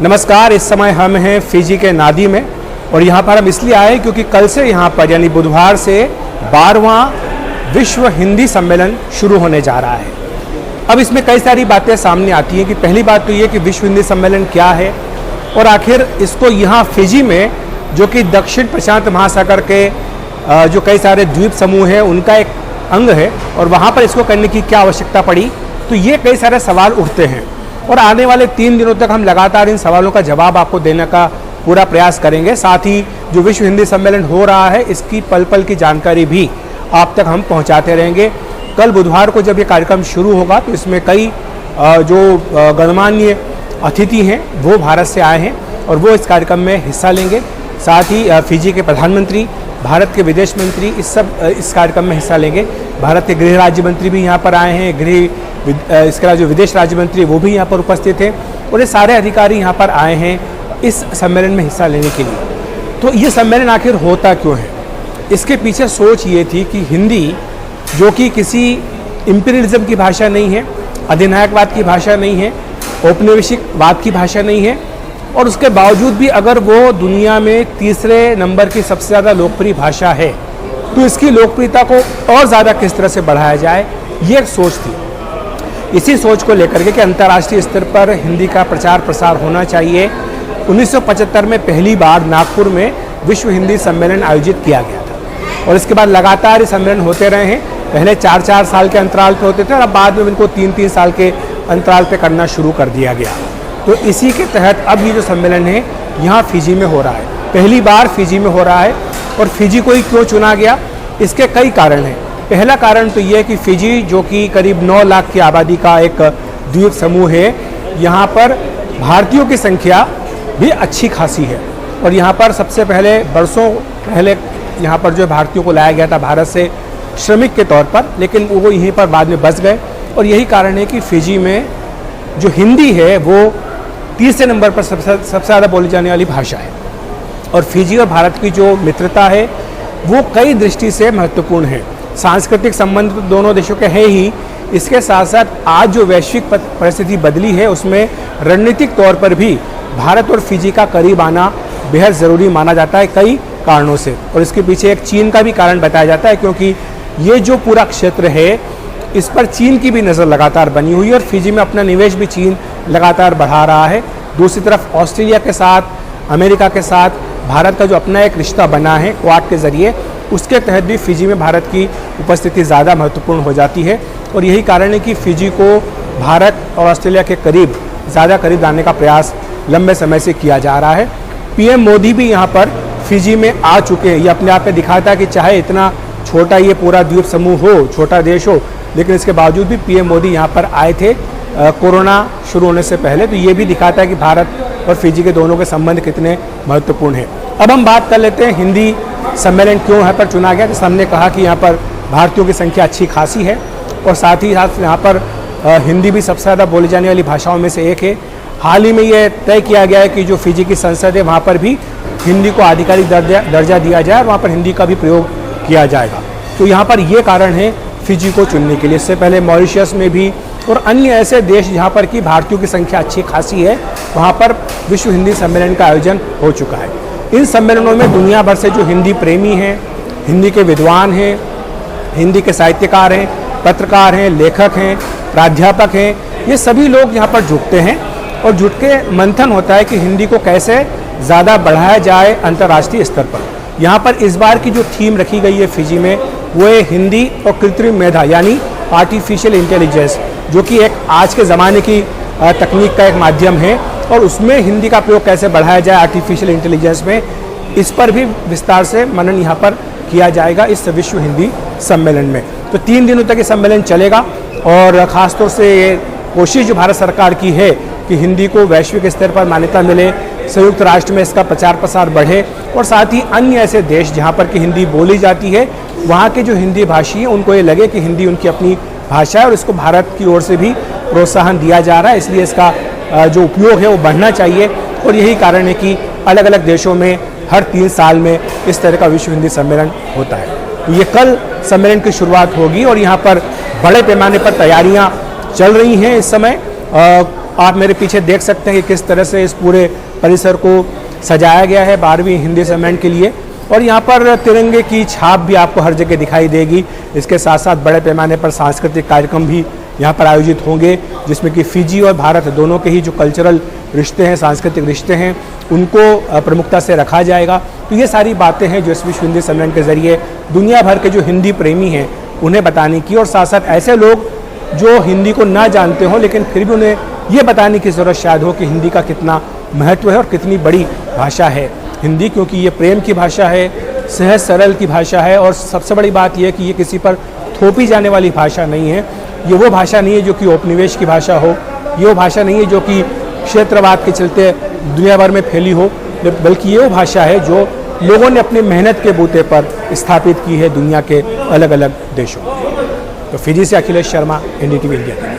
नमस्कार। इस समय हम हैं फिजी के नादी में और यहाँ पर हम इसलिए आए क्योंकि कल से यहाँ पर यानी बुधवार से 12वां विश्व हिंदी सम्मेलन शुरू होने जा रहा है। अब इसमें कई सारी बातें सामने आती हैं कि पहली बात तो ये कि विश्व हिंदी सम्मेलन क्या है और आखिर इसको यहाँ फिजी में, जो कि दक्षिण प्रशांत महासागर के जो कई सारे द्वीप समूह हैं उनका एक अंग है, और वहाँ पर इसको करने की क्या आवश्यकता पड़ी। तो ये कई सारे सवाल उठते हैं और आने वाले 3 दिनों तक हम लगातार इन सवालों का जवाब आपको देने का पूरा प्रयास करेंगे। साथ ही जो विश्व हिंदी सम्मेलन हो रहा है इसकी पल पल की जानकारी भी आप तक हम पहुंचाते रहेंगे। कल बुधवार को जब ये कार्यक्रम शुरू होगा तो इसमें कई जो गणमान्य अतिथि हैं वो भारत से आए हैं और वो इस कार्यक्रम में हिस्सा लेंगे। साथ ही फिजी के प्रधानमंत्री, भारत के विदेश मंत्री इस कार्यक्रम में हिस्सा लेंगे। भारत के गृह राज्य मंत्री भी यहाँ पर आए हैं, इसके अलावा जो विदेश राज्य मंत्री वो भी यहाँ पर उपस्थित हैं और ये सारे अधिकारी यहाँ पर आए हैं इस सम्मेलन में हिस्सा लेने के लिए। तो ये सम्मेलन आखिर होता क्यों है, इसके पीछे सोच ये थी कि हिंदी, जो कि किसी इम्पीरियलिज्म की भाषा नहीं है, अधिनायकवाद की भाषा नहीं है, औपनिवेशिकवाद की भाषा नहीं है, और उसके बावजूद भी अगर वो दुनिया में तीसरे नंबर की सबसे ज़्यादा लोकप्रिय भाषा है तो इसकी लोकप्रियता को और ज़्यादा किस तरह से बढ़ाया जाए, ये एक सोच थी। इसी सोच को लेकर के कि अंतर्राष्ट्रीय स्तर पर हिंदी का प्रचार प्रसार होना चाहिए, 1975 में पहली बार नागपुर में विश्व हिंदी सम्मेलन आयोजित किया गया था और इसके बाद लगातार ये सम्मेलन होते रहे हैं। पहले 4-4 साल के अंतराल पे होते थे और अब बाद में इनको 3-3 साल के अंतराल पे करना शुरू कर दिया गया। तो इसी के तहत अब ये जो सम्मेलन है यहाँ फिजी में हो रहा है, पहली बार फिजी में हो रहा है। और फिजी को ही क्यों चुना गया, इसके कई कारण हैं। पहला कारण तो ये है कि फिजी, जो कि करीब 9 लाख की आबादी का एक द्वीप समूह है, यहाँ पर भारतीयों की संख्या भी अच्छी खासी है और यहाँ पर सबसे पहले बरसों पहले यहाँ पर जो भारतीयों को लाया गया था भारत से श्रमिक के तौर पर, लेकिन वो यहीं पर बाद में बस गए। और यही कारण है कि फिजी में जो हिंदी है वो तीसरे नंबर पर सबसे ज़्यादा बोली जाने वाली भाषा है। और फिजी और भारत की जो मित्रता है वो कई दृष्टि से महत्वपूर्ण है। सांस्कृतिक संबंध दोनों देशों के हैं ही, इसके साथ साथ आज जो वैश्विक परिस्थिति बदली है उसमें रणनीतिक तौर पर भी भारत और फिजी का करीब आना बेहद ज़रूरी माना जाता है कई कारणों से। और इसके पीछे एक चीन का भी कारण बताया जाता है, क्योंकि ये जो पूरा क्षेत्र है इस पर चीन की भी नज़र लगातार बनी हुई है और फिजी में अपना निवेश भी चीन लगातार बढ़ा रहा है। दूसरी तरफ ऑस्ट्रेलिया के साथ, अमेरिका के साथ भारत का जो अपना एक रिश्ता बना है क्वाड के ज़रिए, उसके तहत भी फिजी में भारत की उपस्थिति ज़्यादा महत्वपूर्ण हो जाती है। और यही कारण है कि फिजी को भारत और ऑस्ट्रेलिया के ज़्यादा करीब लाने का प्रयास लंबे समय से किया जा रहा है। पीएम मोदी भी यहाँ पर फिजी में आ चुके हैं। ये अपने आप में दिखाता है कि चाहे इतना छोटा ये पूरा द्वीप समूह हो, छोटा देश हो, लेकिन इसके बावजूद भी पीएम मोदी यहाँ पर आए थे कोरोना शुरू होने से पहले। तो ये भी दिखाता है कि भारत और फिजी के दोनों के संबंध कितने महत्वपूर्ण हैं। अब हम बात कर लेते हैं हिंदी सम्मेलन क्यों यहाँ पर चुना गया। जैसे हमने कहा कि यहाँ पर भारतीयों की संख्या अच्छी खासी है और साथ ही साथ यहाँ पर हिंदी भी सबसे ज़्यादा बोली जाने वाली भाषाओं में से एक है। हाल ही में ये तय किया गया है कि जो फिजी की संसद है वहाँ पर भी हिंदी को आधिकारिक दर्जा दिया जाए और वहाँ पर हिंदी का भी प्रयोग किया जाएगा। तो यहाँ पर ये कारण है फिजी को चुनने के लिए। इससे पहले मॉरिशस में भी और अन्य ऐसे देश जहाँ पर कि भारतीयों की संख्या अच्छी खासी है, वहाँ पर विश्व हिंदी सम्मेलन का आयोजन हो चुका है। इन सम्मेलनों में दुनिया भर से जो हिंदी प्रेमी हैं, हिंदी के विद्वान हैं, हिंदी के साहित्यकार हैं, पत्रकार हैं, लेखक हैं, प्राध्यापक हैं, ये सभी लोग यहाँ पर जुटते हैं और जुट के मंथन होता है कि हिंदी को कैसे ज़्यादा बढ़ाया जाए अंतर्राष्ट्रीय स्तर पर। यहाँ पर इस बार की जो थीम रखी गई है फिजी में वो है हिंदी और कृत्रिम मेधा, यानी आर्टिफिशियल इंटेलिजेंस, जो कि एक आज के ज़माने की तकनीक का एक माध्यम है और उसमें हिंदी का प्रयोग कैसे बढ़ाया जाए आर्टिफिशियल इंटेलिजेंस में, इस पर भी विस्तार से मनन यहाँ पर किया जाएगा इस विश्व हिंदी सम्मेलन में। तो 3 दिनों तक ये सम्मेलन चलेगा और ख़ासतौर से ये कोशिश जो भारत सरकार की है कि हिंदी को वैश्विक स्तर पर मान्यता मिले, संयुक्त राष्ट्र में इसका प्रचार प्रसार बढ़े और साथ ही अन्य ऐसे देश जहाँ पर कि हिंदी बोली जाती है वहाँ के जो हिंदी भाषी हैं उनको ये लगे कि हिंदी उनकी अपनी भाषा है और इसको भारत की ओर से भी प्रोत्साहन दिया जा रहा है, इसलिए इसका जो उपयोग है वो बढ़ना चाहिए। और यही कारण है कि अलग अलग देशों में हर 3 साल में इस तरह का विश्व हिंदी सम्मेलन होता है। तो ये कल सम्मेलन की शुरुआत होगी और यहाँ पर बड़े पैमाने पर तैयारियाँ चल रही हैं इस समय। आप मेरे पीछे देख सकते हैं कि किस तरह से इस पूरे परिसर को सजाया गया है 12वीं हिंदी सम्मेलन के लिए। और यहाँ पर तिरंगे की छाप भी आपको हर जगह दिखाई देगी। इसके साथ साथ बड़े पैमाने पर सांस्कृतिक कार्यक्रम भी यहाँ पर आयोजित होंगे, जिसमें कि फिजी और भारत दोनों के ही जो कल्चरल रिश्ते हैं, सांस्कृतिक रिश्ते हैं, उनको प्रमुखता से रखा जाएगा। तो ये सारी बातें हैं जो इस विश्व हिंदी सम्मेलन के ज़रिए दुनिया भर के जो हिंदी प्रेमी हैं उन्हें बताने की, और साथ साथ ऐसे लोग जो हिंदी को ना जानते हों लेकिन फिर भी उन्हें ये बताने की ज़रूरत शायद हो कि हिंदी का कितना महत्व है और कितनी बड़ी भाषा है हिंदी, क्योंकि ये प्रेम की भाषा है, सहज सरल की भाषा है, और सबसे बड़ी बात यह है कि ये किसी पर थोपी जाने वाली भाषा नहीं है। ये वो भाषा नहीं है जो कि औपनिवेश की भाषा हो, ये वो भाषा नहीं है जो कि क्षेत्रवाद के चलते दुनिया भर में फैली हो, बल्कि ये वो भाषा है जो लोगों ने अपनी मेहनत के बूते पर स्थापित की है दुनिया के अलग अलग देशों। तो फिजी से अखिलेश शर्मा, NDTV इंडिया।